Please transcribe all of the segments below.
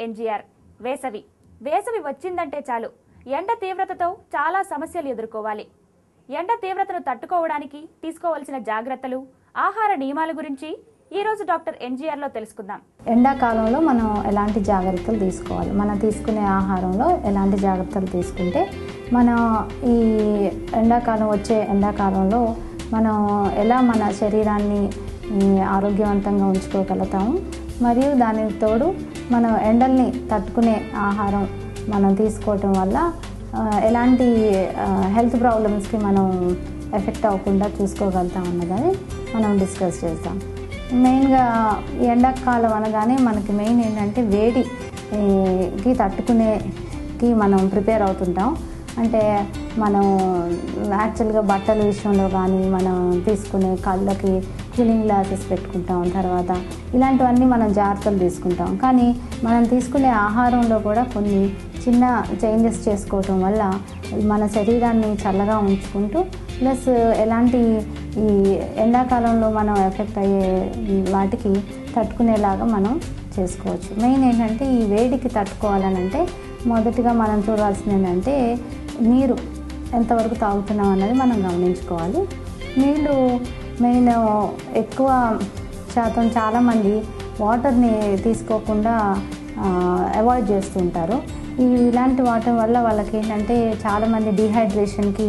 NGR. వేసవి వచ్చిందంటే చాలు ఎండ తీవ్రతతో చాలా సమస్యలు ఎదుర్కోవాలి. ఎండ తీవ్రతను తట్టుకోవడానికి తీసుకోవాల్సిన జాగ్రత్తలు, ఆహార నియమాల గురించి ఈరోజు డాక్టర్ ఎన్జీఆర్లో తెలుసుకుందాం. ఎండాకాలంలో మనం ఎలాంటి జాగ్రత్తలు తీసుకోవాలి, మనం తీసుకునే ఆహారంలో ఎలాంటి జాగ్రత్తలు తీసుకుంటే మనం ఈ ఎండాకాలంలో మనం ఎలా మన శరీరాన్ని ఆరోగ్యవంతంగా ఉంచుకోగలుగుతాము, మరియు దానికి తోడు మనం ఎండల్ని తట్టుకునే ఆహారం మనం తీసుకోవటం వల్ల ఎలాంటి హెల్త్ ప్రాబ్లమ్స్కి మనం ఎఫెక్ట్ అవ్వకుండా చూసుకోగలుగుతాం అన్నదని మనం డిస్కస్ చేస్తాం. మెయిన్గా ఎండాకాలం అనగానే మనకి మెయిన్ ఏంటంటే వేడికి తట్టుకునేకి మనం ప్రిపేర్ అవుతుంటాం. అంటే మనం యాక్చువల్గా బట్టల విషయంలో కానీ మనం తీసుకునే కళ్ళకి కూలింగ్ గ్లాసెస్ పెట్టుకుంటాం, తర్వాత ఇలాంటివన్నీ మనం జాగ్రత్తలు తీసుకుంటాం. కానీ మనం తీసుకునే ఆహారంలో కూడా కొన్ని చిన్న చేంజెస్ చేసుకోవటం వల్ల మన శరీరాన్ని చల్లగా ఉంచుకుంటూ ప్లస్ ఎలాంటి ఈ ఎండాకాలంలో మనం ఎఫెక్ట్ అయ్యే వాటికి తట్టుకునేలాగా మనం చేసుకోవచ్చు. మెయిన్ ఏంటంటే ఈ వేడికి తట్టుకోవాలనంటే మొదటిగా మనం చూడాల్సింది ఏంటంటే నీరు ఎంతవరకు తాగుతున్నాం అన్నది మనం గమనించుకోవాలి. నీళ్ళు మెయిన్ ఎక్కువ శాతం చాలామంది వాటర్ని తీసుకోకుండా అవాయిడ్ చేస్తుంటారు. ఇలాంటి వాటర్ వల్ల వాళ్ళకి ఏంటంటే చాలామంది డీహైడ్రేషన్కి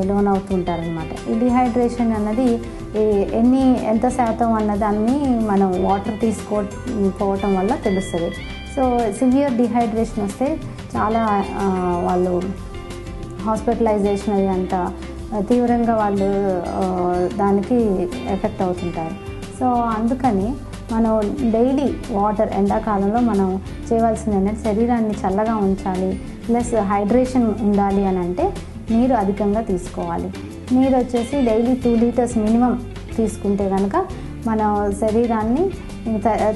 లోన్ అవుతుంటారు అనమాట. ఈ డీహైడ్రేషన్ అన్నది ఎంత శాతం అన్నదాన్ని మనం వాటర్ తీసుకోకపోవటం వల్ల తెలుస్తుంది. సో సివియర్ డీహైడ్రేషన్ వస్తే చాలా వాళ్ళు హాస్పిటలైజేషన్ అయ్యేంత తీవ్రంగా వాళ్ళు దానికి ఎఫెక్ట్ అవుతుంటారు. సో అందుకని మనం డైలీ వాటర్ ఎండాకాలంలో మనం చేయవలసింది ఏంటంటే శరీరాన్ని చల్లగా ఉంచాలి, ప్లస్ హైడ్రేషన్ ఉండాలి అని అంటే నీరు అధికంగా తీసుకోవాలి. నీరు వచ్చేసి డైలీ 2 లీటర్స్ మినిమం తీసుకుంటే కనుక మన శరీరాన్ని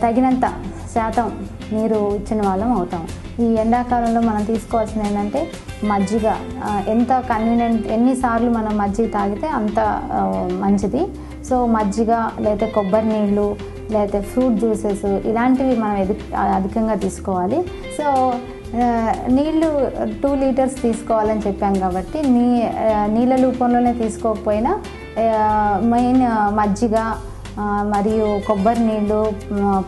తగినంత శాతం నీరు ఇచ్చిన వాళ్ళం అవుతాం. ఈ ఎండాకాలంలో మనం తీసుకోవాల్సింది ఏంటంటే మజ్జిగ. ఎంత కన్వీనియంట్, ఎన్నిసార్లు మనం మజ్జిగ తాగితే అంత మంచిది. సో మజ్జిగ లేకపోతే కొబ్బరి నీళ్ళు లేకపోతే ఫ్రూట్ జ్యూసెస్ ఇలాంటివి మనం అధికంగా తీసుకోవాలి. సో నీళ్ళు 2 లీటర్స్ తీసుకోవాలని చెప్పాం కాబట్టి నీళ్ళ రూపంలోనే తీసుకోకపోయినా మెయిన్ మజ్జిగ మరియు కొబ్బరి నీళ్ళు,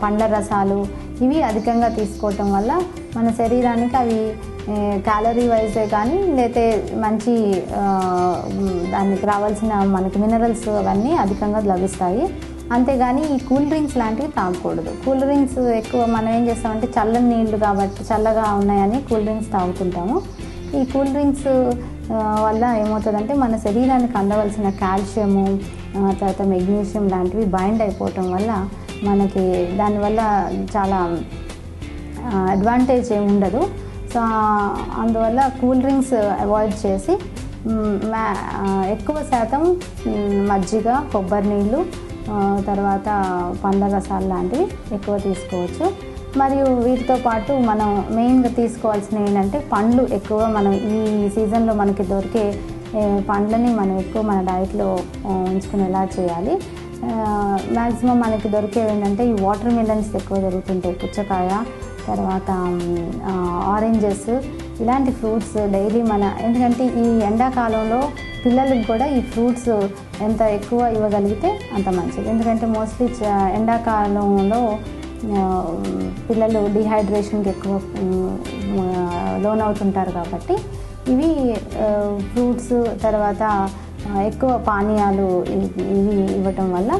పండ్ల రసాలు ఇవి అధికంగా తీసుకోవటం వల్ల మన శరీరానికి అవి క్యాలరీ వైజే కానీ లేతే మంచి దానికి రావాల్సిన మనకి మినరల్స్ అవన్నీ అధికంగా లభిస్తాయి. అంతేగాని ఈ కూల్ డ్రింక్స్ లాంటివి తాగకూడదు. కూల్ డ్రింక్స్ ఎక్కువ మనం ఏం చేస్తామంటే చల్లని నీళ్ళు కాబట్టి చల్లగా ఉన్నాయని కూల్ డ్రింక్స్ తాగుతుంటాము. ఈ కూల్ డ్రింక్స్ వల్ల ఏమవుతుందంటే మన శరీరానికి అందవలసిన కాల్షియము, తర్వాత మెగ్నీషియం లాంటివి బైండ్ అయిపోవటం వల్ల మనకి దానివల్ల చాలా అడ్వాంటేజ్ ఏమి ఉండదు. సో అందువల్ల కూల్ డ్రింక్స్ అవాయిడ్ చేసి ఎక్కువ శాతం మజ్జిగ, కొబ్బరి నీళ్ళు, తర్వాత పండ్ల రసాలు లాంటివి ఎక్కువ తీసుకోవచ్చు. మరియు వీటితో పాటు మనం మెయిన్గా తీసుకోవాల్సినవి ఏంటంటే పండ్లు. ఎక్కువ మనం ఈ సీజన్లో మనకి దొరికే పండ్లని మనం ఎక్కువ మన డైట్లో ఉంచుకునేలా చేయాలి. మ్యాక్సిమం మనకి దొరికేవి ఏంటంటే ఈ వాటర్ మిలన్స్ ఎక్కువ దొరుకుతుంటాయి, పుచ్చకాయ, తర్వాత ఆరెంజెస్, ఇలాంటి ఫ్రూట్స్ డైలీ ఎందుకంటే ఈ ఎండాకాలంలో పిల్లలకు కూడా ఈ ఫ్రూట్స్ ఎంత ఎక్కువ ఇవ్వగలిగితే అంత మంచిది. ఎందుకంటే మోస్ట్లీ ఎండాకాలంలో పిల్లలు డిహైడ్రేషన్కి ఎక్కువ లోన్ అవుతుంటారు కాబట్టి ఇవి ఫ్రూట్స్, తర్వాత ఎక్కువ పానీయాలు ఇవి ఇవ్వటం వల్ల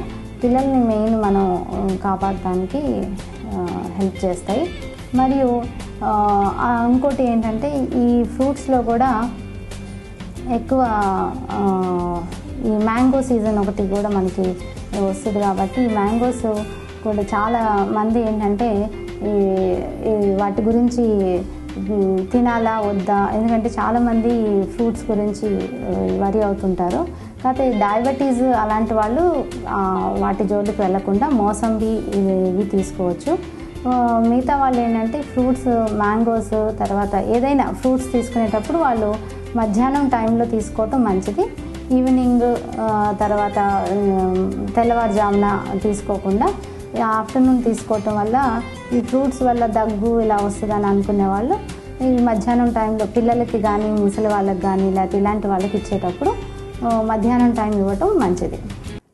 పిల్లల్ని మెయిన్ మనం కాపాడటానికి హెల్ప్ చేస్తాయి. మరియు ఇంకోటి ఏంటంటే ఈ ఫ్రూట్స్లో కూడా ఎక్కువ ఈ మ్యాంగో సీజన్ ఒకటి కూడా మనకి వస్తుంది కాబట్టి ఈ మ్యాంగోస్ కూడా చాలా మంది ఏంటంటే వాటి గురించి తినాలా వద్దా, ఎందుకంటే చాలామంది ఫ్రూట్స్ గురించి వరి అవుతుంటారు. కాకపోతే డయాబెటీస్ అలాంటి వాళ్ళు వాటి జోలికి వెళ్లకుండా మోసంబి ఇవి తీసుకోవచ్చు. మిగతా వాళ్ళు ఏంటంటే ఫ్రూట్స్, మ్యాంగోస్, తర్వాత ఏదైనా ఫ్రూట్స్ తీసుకునేటప్పుడు వాళ్ళు మధ్యాహ్నం టైంలో తీసుకోవటం మంచిది. ఈవినింగ్ తర్వాత తెల్లవారుజామున తీసుకోకుండా ఈ ఆఫ్టర్నూన్ తీసుకోవటం వల్ల ఈ ఫ్రూట్స్ వల్ల దగ్గు ఇలా వస్తుందని అనుకునే వాళ్ళు ఈ మధ్యాహ్నం టైంలో పిల్లలకి కానీ ముసలి వాళ్ళకి కానీ లేకపోతే ఇలాంటి వాళ్ళకి ఇచ్చేటప్పుడు మధ్యాహ్నం టైం ఇవ్వటం మంచిది.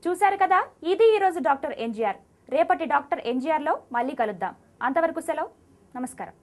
చూశారు కదా, ఇది ఈరోజు డాక్టర్ ఎన్జీఆర్. రేపటి డాక్టర్ ఎన్జీఆర్లో మళ్ళీ కలుద్దాం. అంతవరకు సెలవు. నమస్కారం.